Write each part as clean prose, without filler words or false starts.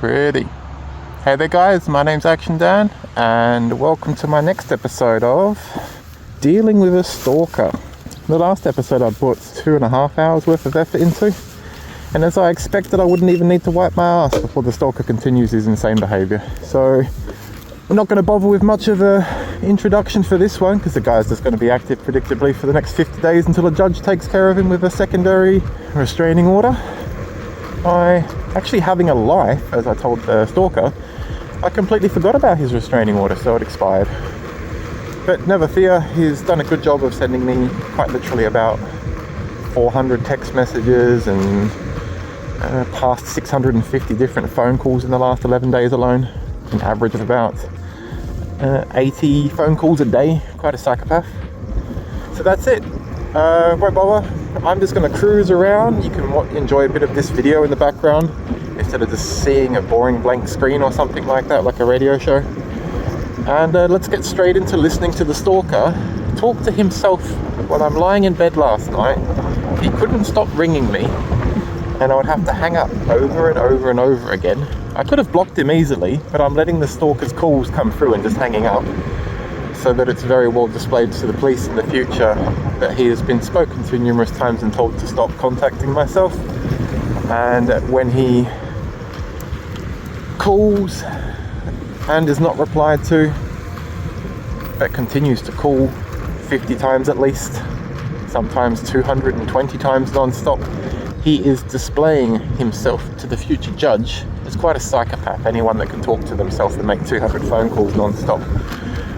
Pretty. Hey there guys, my name's Actiondan and welcome to my next episode of Dealing with a Stalker. The last episode I put 2.5 hours worth of effort into, and as I expected I wouldn't even need to wipe my ass before the stalker continues his insane behaviour. So we're not going to bother with much of a introduction for this one because the guy's just going to be active predictably for the next 50 days until a judge takes care of him with a secondary restraining order. By actually having a life, as I told the stalker, I completely forgot about his restraining order, so it expired. But never fear, he's done a good job of sending me quite literally about 400 text messages and past 650 different phone calls in the last 11 days alone. An average of about 80 phone calls a day. Quite a psychopath. So that's it. Won't bother. I'm just going to cruise around. You can enjoy a bit of this video in the background instead of just seeing a boring blank screen or something like that, like a radio show. And let's get straight into listening to the stalker talk to himself. While I'm lying in bed last night, he couldn't stop ringing me, and I would have to hang up over and over and over again. I could have blocked him easily, but I'm letting the stalker's calls come through and just hanging up, so that it's very well displayed to the police in the future that he has been spoken to numerous times and told to stop contacting myself. And when he calls and is not replied to, but continues to call 50 times at least, sometimes 220 times non-stop, he is displaying himself to the future judge as quite a psychopath. Anyone that can talk to themselves and make 200 phone calls non-stop.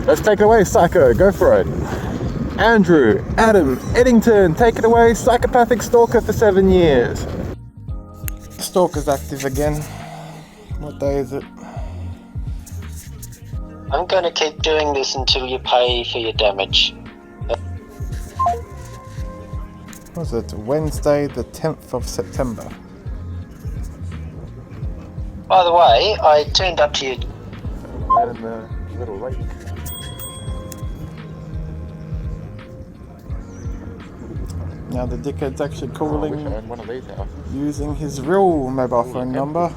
Let's take it away, psycho, go for it. Andrew, Adam Edington, take it away, psychopathic stalker for 7 years. Stalker's active again. What day is it? I'm going to keep doing this until you pay for your damage. Was it Wednesday the 10th of September? By the way, I turned up to you. Right in the little lake. Now the dickhead's actually calling one of these using his real mobile phone number,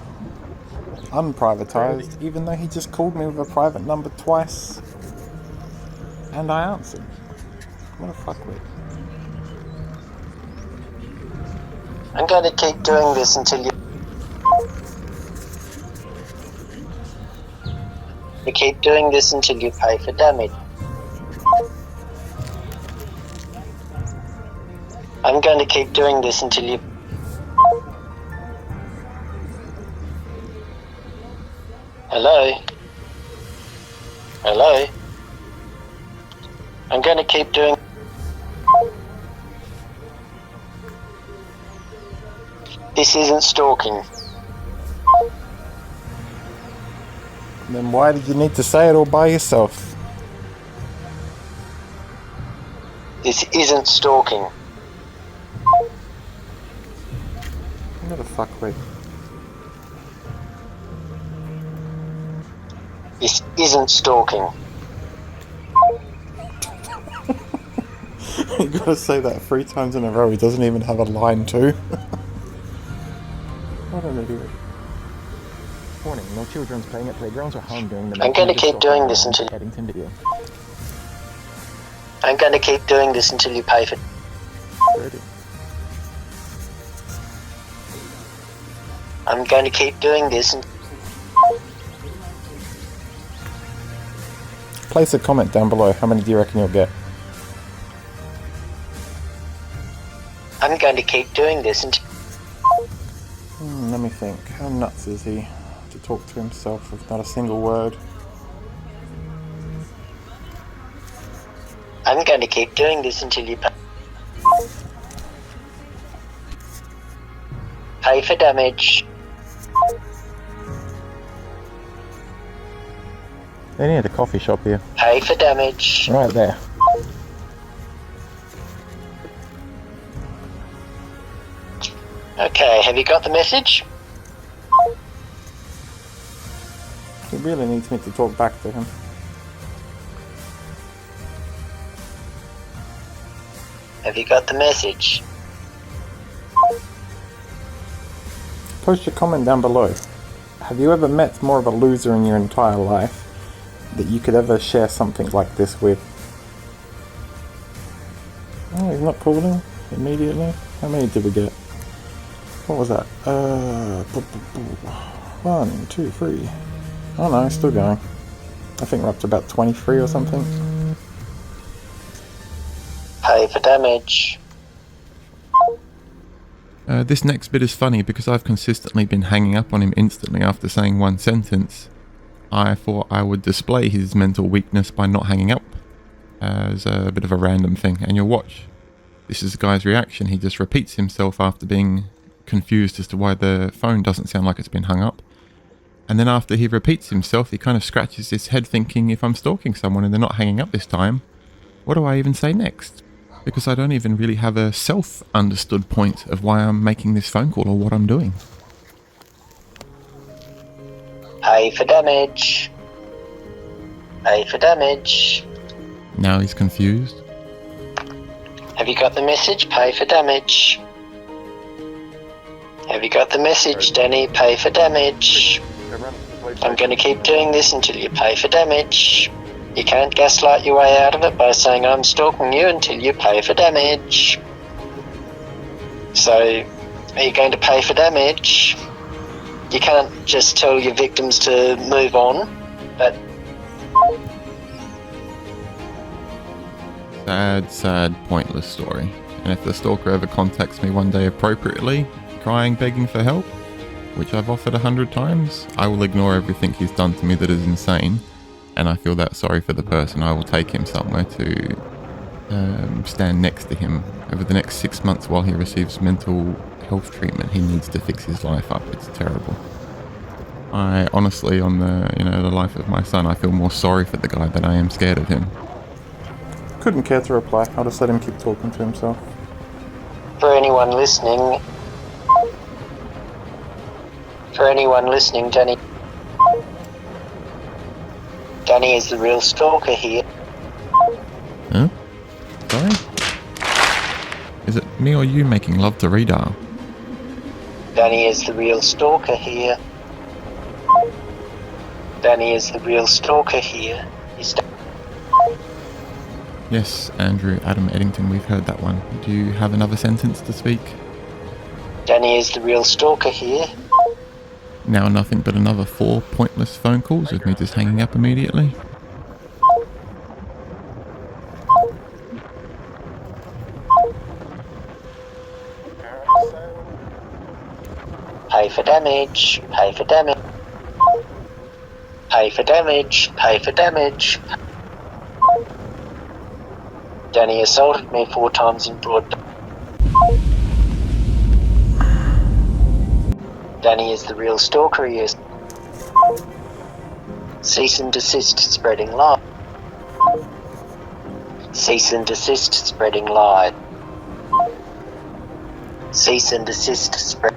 unprivatized, even though he just called me with a private number twice, and I answered. What a fuckwit. I'm going to keep doing this until you... You keep doing this until you pay for damage. I'm going to keep doing this until you... Hello? Hello? I'm going to keep doing... This isn't stalking. Then why did you need to say it all by yourself? This isn't stalking. What a fuckwit. This isn't stalking. You gotta say that 3 times in a row. He doesn't even have a line too. What an idiot. Warning, no children's playing at playgrounds or harm during the... I'm going to keep doing this until... Edington video. I'm going to keep doing this until you pay for... Ready. I'm going to keep doing this and... Place a comment down below. How many do you reckon you'll get? I'm going to keep doing this until... Let me think. How nuts is he to talk to himself with not a single word? I'm going to keep doing this until you pay for damage. They need a coffee shop here. Pay for damage. Right there. Okay, have you got the message? He really needs me to talk back to him. Have you got the message? Post your comment down below. have you ever met more of a loser in your entire life that you could ever share something like this with? Oh, he's not calling immediately. How many did we get? What was that? 1, 2, 3. Oh no, still going. I think we're up to about 23 or something. Pay for damage. This next bit is funny because I've consistently been hanging up on him instantly after saying one sentence. I thought I would display his mental weakness by not hanging up as a bit of a random thing, and you'll watch. This is the guy's reaction. He just repeats himself after being confused as to why the phone doesn't sound like it's been hung up. And then after he repeats himself, he kind of scratches his head thinking, if I'm stalking someone and they're not hanging up this time, what do I even say next? Because I don't even really have a self-understood point of why I'm making this phone call or what I'm doing. Pay for damage. Pay for damage. Now he's confused. Have you got the message? Pay for damage. Have you got the message, Danny? Pay for damage. I'm going to keep doing this until you pay for damage. You can't gaslight your way out of it by saying I'm stalking you until you pay for damage. So, are you going to pay for damage? You can't just tell your victims to move on, but... Sad, pointless story. And if the stalker ever contacts me one day appropriately, crying, begging for help, which I've offered 100 times, I will ignore everything he's done to me that is insane, and I feel that sorry for the person. I will take him somewhere to stand next to him over the next 6 months while he receives mental health treatment. He needs to fix his life up. It's terrible. I honestly, on the life of my son, I feel more sorry for the guy than I am scared of him. Couldn't care to reply. I'll just let him keep talking to himself. For anyone listening, Danny is the real stalker here. Huh? Sorry? Is it me or you making love to redial? Danny is the real stalker here. Danny is the real stalker here. Yes, Andrew, Adam Edington, we've heard that one. Do you have another sentence to speak? Danny is the real stalker here. Now nothing but another 4 pointless phone calls with me just hanging up immediately. Pay for damage. Pay for damage. Pay for damage. Pay for damage. Danny assaulted me 4 times in broad day. Danny is the real stalker, he is. Cease and desist spreading lies. Cease and desist spreading lies. Cease and desist spread.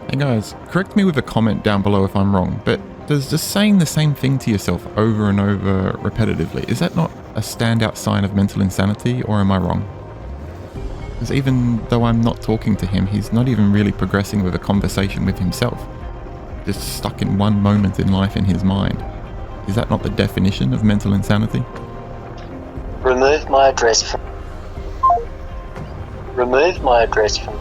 Hey guys, correct me with a comment down below if I'm wrong, but does just saying the same thing to yourself over and over repetitively, is that not a standout sign of mental insanity, or am I wrong? Because even though I'm not talking to him, he's not even really progressing with a conversation with himself. Just stuck in one moment in life in his mind. Is that not the definition of mental insanity? Remove my address from... Remove my address from...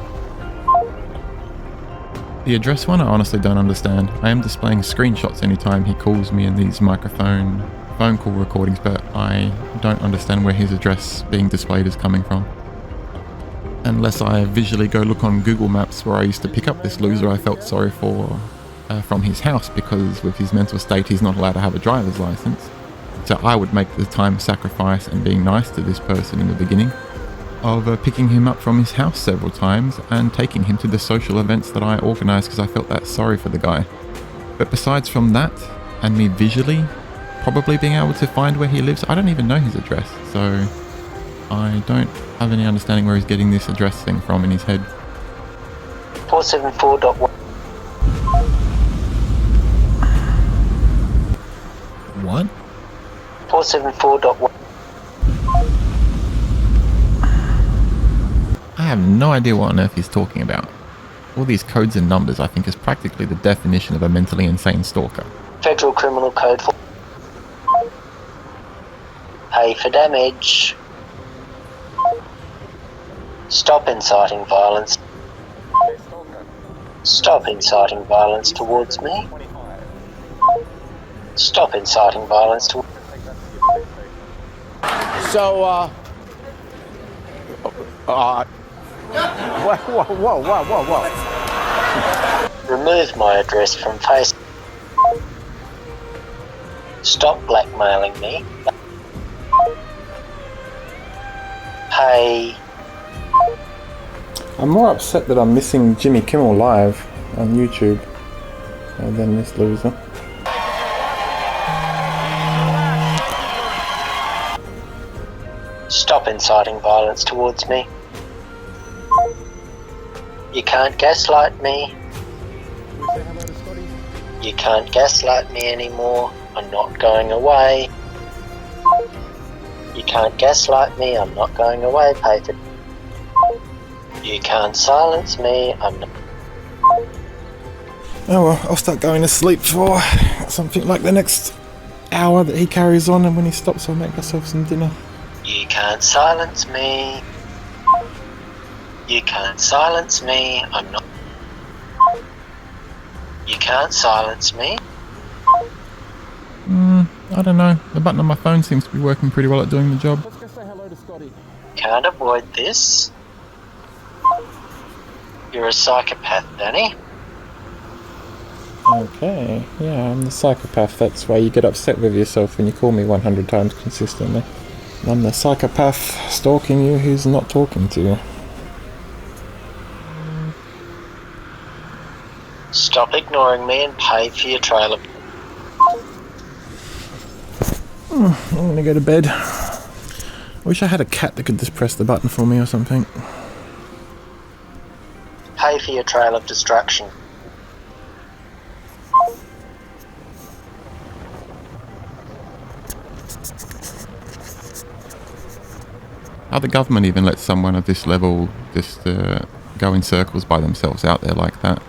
The address one I honestly don't understand. I am displaying screenshots anytime he calls me in these phone call recordings, but I don't understand where his address being displayed is coming from. Unless I visually go look on Google Maps where I used to pick up this loser I felt sorry for from his house, because with his mental state he's not allowed to have a driver's license. So I would make the time sacrifice and being nice to this person in the beginning of picking him up from his house several times and taking him to the social events that I organised because I felt that sorry for the guy. But besides from that, and me visually probably being able to find where he lives, I don't even know his address, so I don't have any understanding where he's getting this address thing from in his head. 474.1. What? 474.1. I have no idea what on earth he's talking about. all these codes and numbers, I think, is practically the definition of a mentally insane stalker. Federal Criminal Code for pay for damage. Stop inciting violence. Stop inciting violence towards me. Stop inciting violence towards me. So, whoa. Remove my address from Facebook. Stop blackmailing me. Pay. I'm more upset that I'm missing Jimmy Kimmel Live on YouTube than this loser. Stop inciting violence towards me. You can't gaslight me. You can't gaslight me anymore. I'm not going away. You can't gaslight me. I'm not going away, Pater. You can't silence me. I'm not. Oh well, I'll start going to sleep for something like the next hour that he carries on, and when he stops I'll make myself some dinner. You can't silence me. You can't silence me. I'm not. You can't silence me. I don't know. The button on my phone seems to be working pretty well at doing the job. Let's go say hello to Scotty. Can't avoid this. You're a psychopath, Danny. Okay, yeah, I'm the psychopath. That's why you get upset with yourself when you call me 100 times consistently. I'm the psychopath stalking you who's not talking to you. Stop ignoring me and pay for your trailer. I'm gonna go to bed. I wish I had a cat that could just press the button for me or something. Pay for your trail of destruction. How the government even lets someone of this level just go in circles by themselves out there like that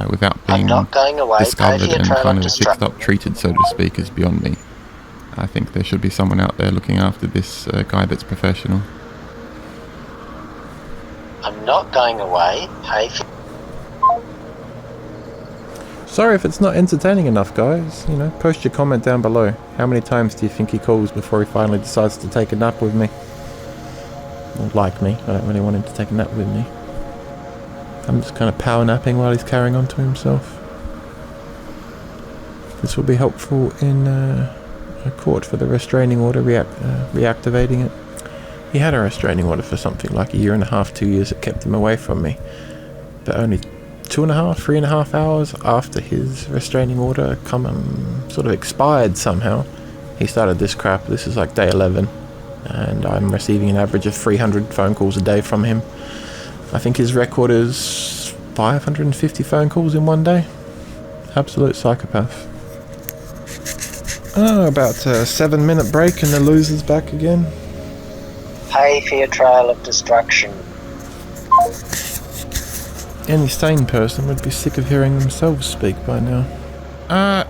without I'm being not going away. Pay discovered for your and trail kind of of fixed destruction. up, treated, so to speak, is beyond me. I think there should be someone out there looking after this guy that's professional. I'm not going away. Pay for. Sorry if it's not entertaining enough, guys. You know, post your comment down below. How many times do you think he calls before he finally decides to take a nap with me? Or like me. I don't really want him to take a nap with me. I'm just kind of power napping while he's carrying on to himself. This will be helpful in a court for the restraining order, reactivating it. He had a restraining order for something like 1.5 2 years that kept him away from me. But only 2.5 3.5 hours after his restraining order sort of expired somehow, he started this crap. This is like day 11, and I'm receiving an average of 300 phone calls a day from him. I think his record is 550 phone calls in one day. Absolute psychopath. Oh, about a 7-minute break and the loser's back again. Pay for your trail of destruction. Any sane person would be sick of hearing themselves speak by now.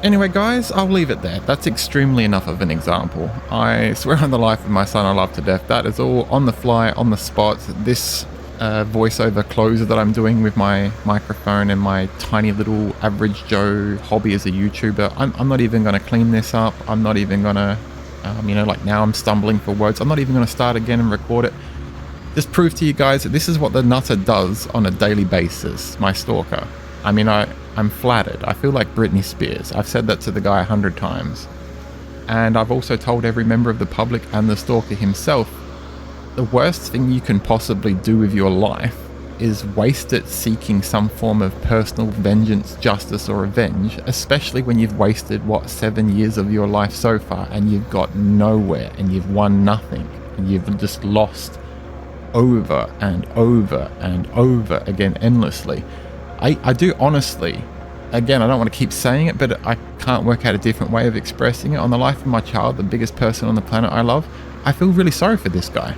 Anyway, guys, I'll leave it there. That's extremely enough of an example. I swear on the life of my son I love to death. That is all on the fly, on the spot. This voiceover closer that I'm doing with my microphone and my tiny little average Joe hobby as a YouTuber, I'm not even going to clean this up. I'm not even going to, like now I'm stumbling for words. I'm not even going to start again and record it. Just prove to you guys that this is what the nutter does on a daily basis, my stalker. I mean, I'm flattered. I feel like Britney Spears. I've said that to the guy 100 times. And I've also told every member of the public and the stalker himself, the worst thing you can possibly do with your life is waste it seeking some form of personal vengeance, justice, or revenge, especially when you've wasted, 7 years of your life so far, and you've got nowhere, and you've won nothing, and you've just lost over and over and over again endlessly. I do honestly, again, I don't want to keep saying it, but I can't work out a different way of expressing it. On the life of my child, the biggest person on the planet I love, I feel really sorry for this guy.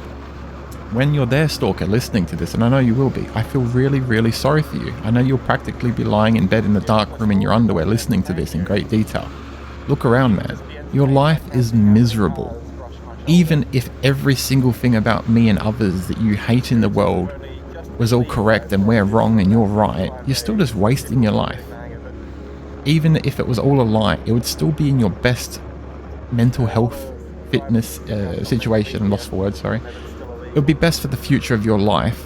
when you're there, stalker, listening to this, and I know you will be, I feel really, really sorry for you. I know you'll practically be lying in bed in the dark room in your underwear listening to this in great detail. Look around, man. Your life is miserable. Even if every single thing about me and others that you hate in the world was all correct and we're wrong and you're right, you're still just wasting your life. Even if it was all a lie, it would still be in your best mental health, fitness situation, I'm lost for words, sorry. It would be best for the future of your life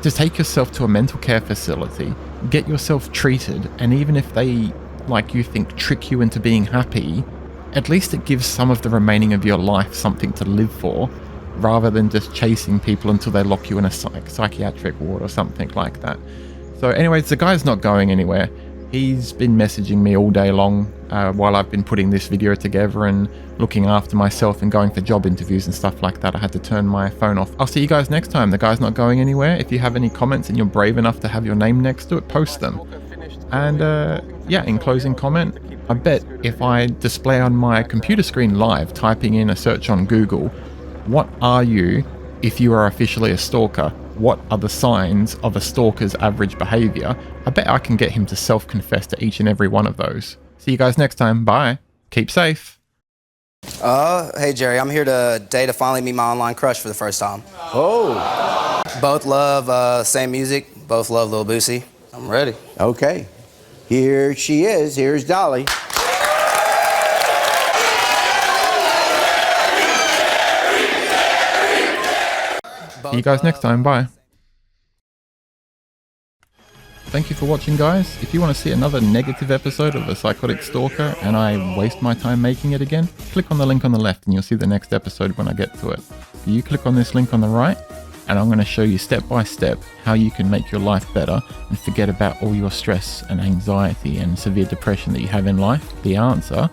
to take yourself to a mental care facility, get yourself treated, and even if they, like you think, trick you into being happy, at least it gives some of the remaining of your life something to live for, rather than just chasing people until they lock you in a psychiatric ward or something like that. So anyways, the guy's not going anywhere. He's been messaging me all day long while I've been putting this video together and looking after myself and going for job interviews and stuff like that. I had to turn my phone off. I'll see you guys next time. The guy's not going anywhere. If you have any comments and you're brave enough to have your name next to it, post them. And yeah, in closing comment, I bet if I display on my computer screen live, typing in a search on Google, what are you if you are officially a stalker? What are the signs of a stalker's average behavior? I bet I can get him to self-confess to each and every one of those. See you guys next time. Bye. Keep safe. Hey Jerry, I'm here today to finally meet my online crush for the first time. Oh, Both love same music, both love Lil Boosie. I'm ready. okay. Here she is. Here's Dolly. See you guys next time. Bye. Thank you for watching, guys. If you want to see another negative episode of A Psychotic Stalker and I waste my time making it again, click on the link on the left and you'll see the next episode when I get to it. You click on this link on the right and I'm going to show you step by step how you can make your life better and forget about all your stress and anxiety and severe depression that you have in life. The answer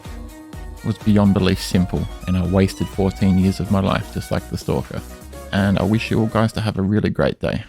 was beyond belief simple, and I wasted 14 years of my life just like the stalker. And I wish you all guys to have a really great day.